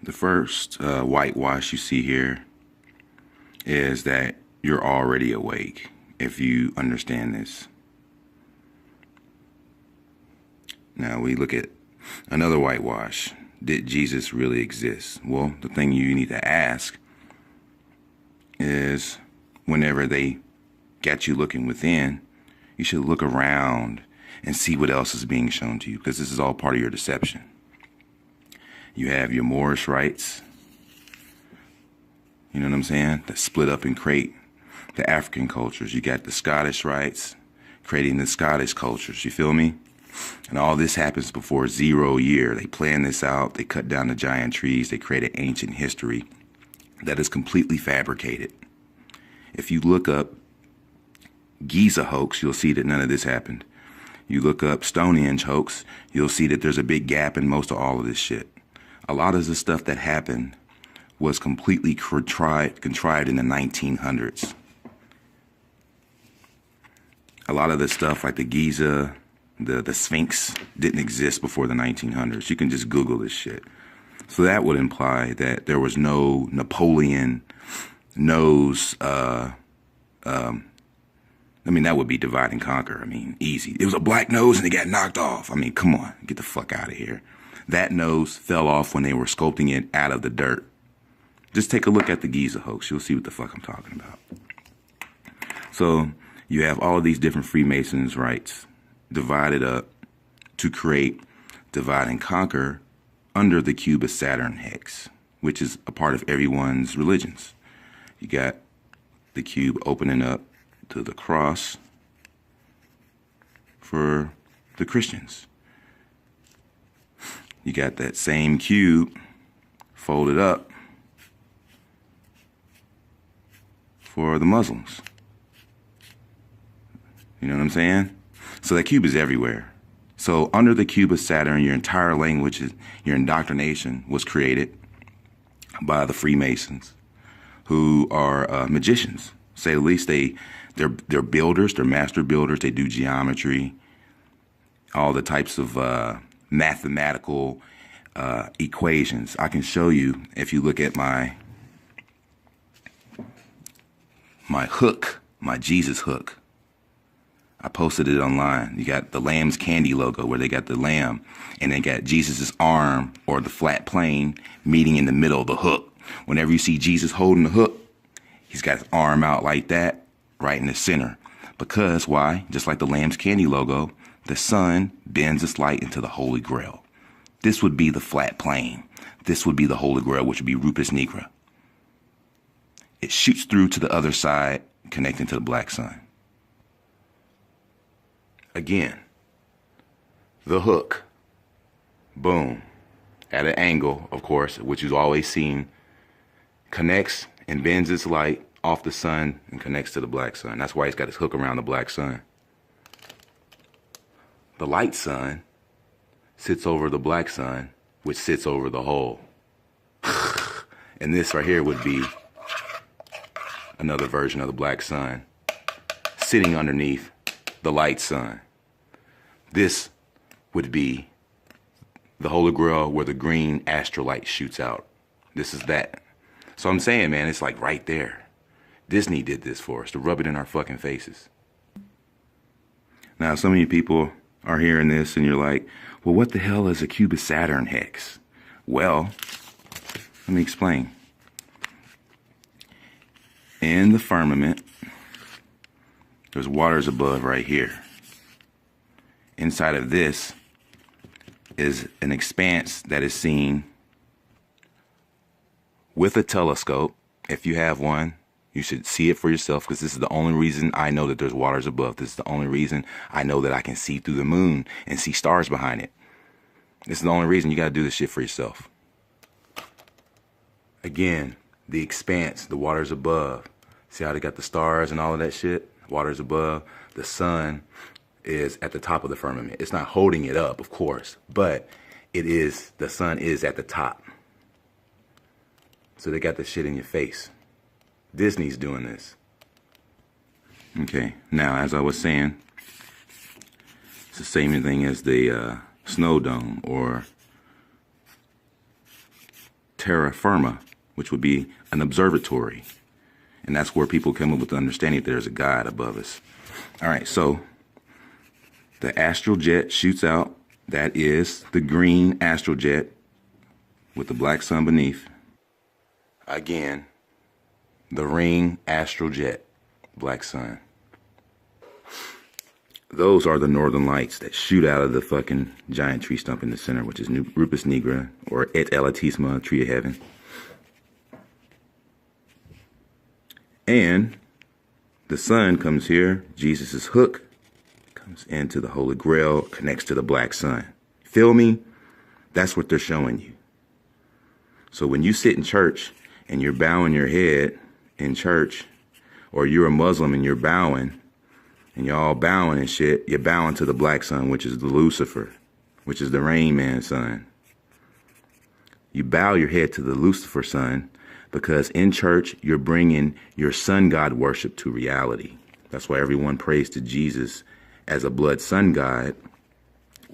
The first whitewash you see here is that you're already awake if you understand this. Now we look at another whitewash. Did Jesus really exist? Well, the thing you need to ask is, whenever they got you looking within, you should look around and see what else is being shown to you, because this is all part of your deception. You have your Moorish rites, you know what I'm saying, that split up and create the African cultures. You got the Scottish rites, creating the Scottish cultures, you feel me? And all this happens before 0 year. They plan this out, they cut down the giant trees, they created ancient history that is completely fabricated. If you look up Giza hoax, you'll see that none of this happened. You look up Stonehenge hoax, you'll see that there's a big gap in most of all of this shit. A lot of the stuff that happened was completely contrived in the 1900s. A lot of the stuff like the Giza, the Sphinx didn't exist before the 1900s. You can just Google this shit. So that would imply that there was no Napoleon nose. I mean, that would be divide and conquer. I mean, easy. It was a black nose and it got knocked off. I mean, come on, get the fuck out of here. That nose fell off when they were sculpting it out of the dirt. Just take a look at the Giza hoax. You'll see what the fuck I'm talking about. So you have all of these different Freemasons rites divided up to create divide and conquer under the cube of Saturn hex, which is a part of everyone's religions. You got the cube opening up to the cross for the Christians. You got that same cube folded up for the Muslims. You know what I'm saying? So that cube is everywhere. So under the cube of Saturn, your entire language, your indoctrination was created by the Freemasons, who are magicians. Say the least, they're builders, they're master builders. They do geometry, all the types of mathematical equations. I can show you if you look at my hook, my Jesus hook. I posted it online. You got the Lamb's Candy logo where they got the lamb and they got Jesus's arm or the flat plane meeting in the middle of the hook. Whenever you see Jesus holding the hook, he's got his arm out like that right in the center. Because why? Just like the Lamb's Candy logo, the sun bends its light into the Holy Grail. This would be the flat plane. This would be the Holy Grail, which would be Rupus Nigra. It shoots through to the other side, connecting to the black sun. Again, the hook, boom, at an angle, of course, which you've always seen, connects and bends its light off the sun and connects to the black sun. That's why he's got his hook around the black sun. The light sun sits over the black sun, which sits over the hole. And this right here would be another version of the black sun sitting underneath the light sun. This would be the Holy Grail where the green astrolight shoots out. This is that. So I'm saying, man, it's like right there. Disney did this for us to rub it in our fucking faces. Now, some of you people are hearing this and you're like, well, what the hell is a cube of Saturn hex? Well, let me explain. In the firmament, there's waters above right here. Inside of this is an expanse that is seen with a telescope. If you have one, you should see it for yourself, because this is the only reason I know that there's waters above. This is the only reason I know that I can see through the moon and see stars behind it. This is the only reason. You got to do this shit for yourself. Again, the expanse, the waters above. See how they got the stars and all of that shit? Waters above. The sun is at the top of the firmament. It's not holding it up, of course, but it is, the sun is at the top. So they got the shit in your face. Disney's doing this. Okay, now as I was saying, it's the same thing as the snow dome or terra firma, which would be an observatory. And that's where people come up with the understanding that there's a God above us. All right, so the astral jet shoots out. That is the green astral jet with the black sun beneath. Again, the ring astral jet, black sun. Those are the northern lights that shoot out of the fucking giant tree stump in the center, which is Rupus nigra, or Et Elatisma, tree of heaven. And the sun comes here, Jesus' hook, comes into the Holy Grail, connects to the black sun. Feel me? That's what they're showing you. So when you sit in church and you're bowing your head in church, or you're a Muslim and you're bowing, and you're all bowing and shit, you're bowing to the black sun, which is the Lucifer, which is the Rain Man sun. You bow your head to the Lucifer sun because in church, you're bringing your sun god worship to reality. That's why everyone prays to Jesus as a blood sun god.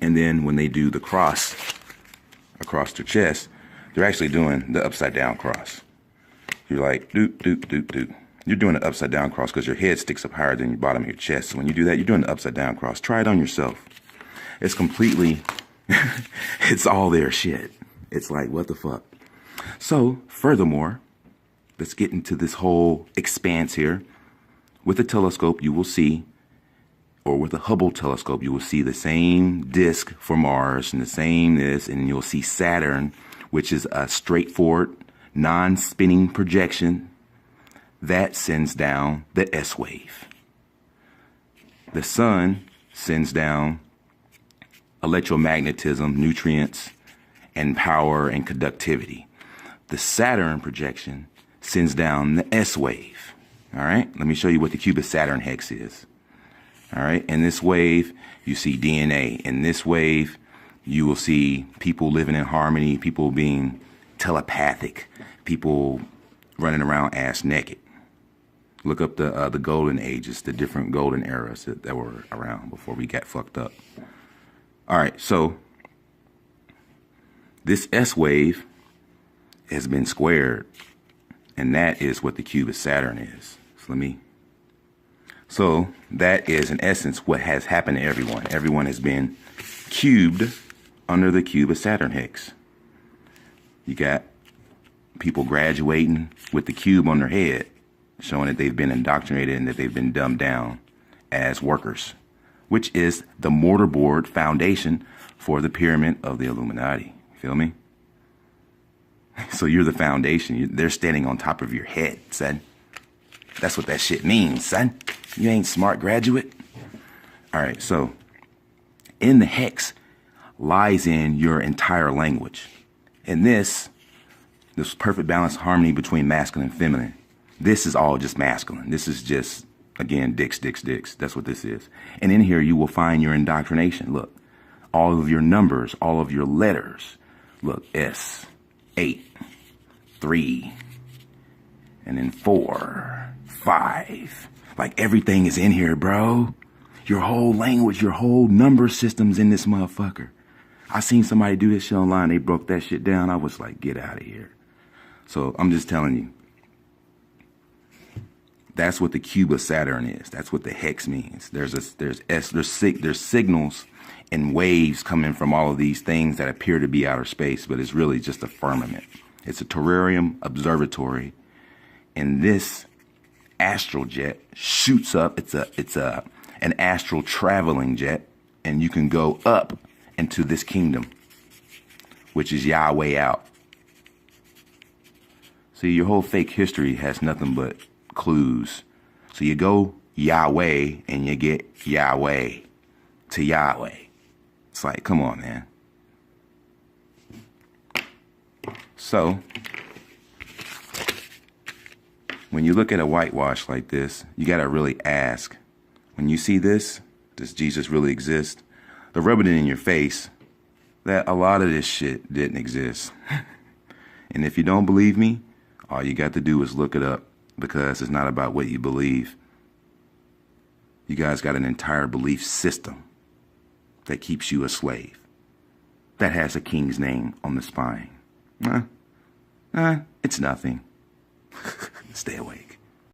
And then when they do the cross across their chest, they're actually doing the upside down cross. You're like, doot, doot, doot, doot. You're doing an upside down cross because your head sticks up higher than your bottom of your chest. So when you do that, you're doing the upside down cross. Try it on yourself. It's completely, it's all their shit. It's like, what the fuck? So furthermore, let's get into this whole expanse here. With a telescope, you will see, or with a Hubble telescope, you will see the same disk for Mars and the same this, and you'll see Saturn, which is a straightforward, non-spinning projection that sends down the S wave. The sun sends down electromagnetism, nutrients, and power and conductivity. The Saturn projection sends down the S wave. All right, let me show you what the cubic Saturn hex is. All right, in this wave, you see DNA. In this wave, you will see people living in harmony, people being telepathic, people running around ass naked. Look up the golden ages, the different golden eras that were around before we got fucked up. All right, so this S wave has been squared, and that is what the cube of Saturn is. So that is, in essence, what has happened to everyone. Everyone has been cubed under the cube of Saturn hex. You got people graduating with the cube on their head, showing that they've been indoctrinated and that they've been dumbed down as workers, which is the mortarboard foundation for the pyramid of the Illuminati. You feel me? So you're the foundation. They're standing on top of your head, son. That's what that shit means, son. You ain't smart, graduate. All right, so in the hex lies in your entire language. And this perfect balance, harmony between masculine and feminine. This is all just masculine. This is just, again, dicks, dicks, dicks. That's what this is. And in here, you will find your indoctrination. Look, all of your numbers, all of your letters. Look, S, 8, 3, and then 4, 5. Like everything is in here, bro. Your whole language, your whole number system's in this motherfucker. I seen somebody do this shit online. They broke that shit down. I was like, get out of here. So I'm just telling you. That's what the cube of Saturn is. That's what the hex means. There's signals and waves coming from all of these things that appear to be outer space, but it's really just a firmament. It's a terrarium observatory, and this astral jet shoots up. It's an astral traveling jet, and you can go up into this kingdom, which is Yahweh out. See, your whole fake history has nothing but clues. So you go Yahweh and you get Yahweh to Yahweh. It's like, come on, man. So when you look at a whitewash like this, you got to really ask, when you see this, does Jesus really exist? They're rubbing it in your face that a lot of this shit didn't exist. And if you don't believe me, all you got to do is look it up, because it's not about what you believe. You guys got an entire belief system that keeps you a slave, that has a king's name on the spine. Huh? It's nothing. Stay awake.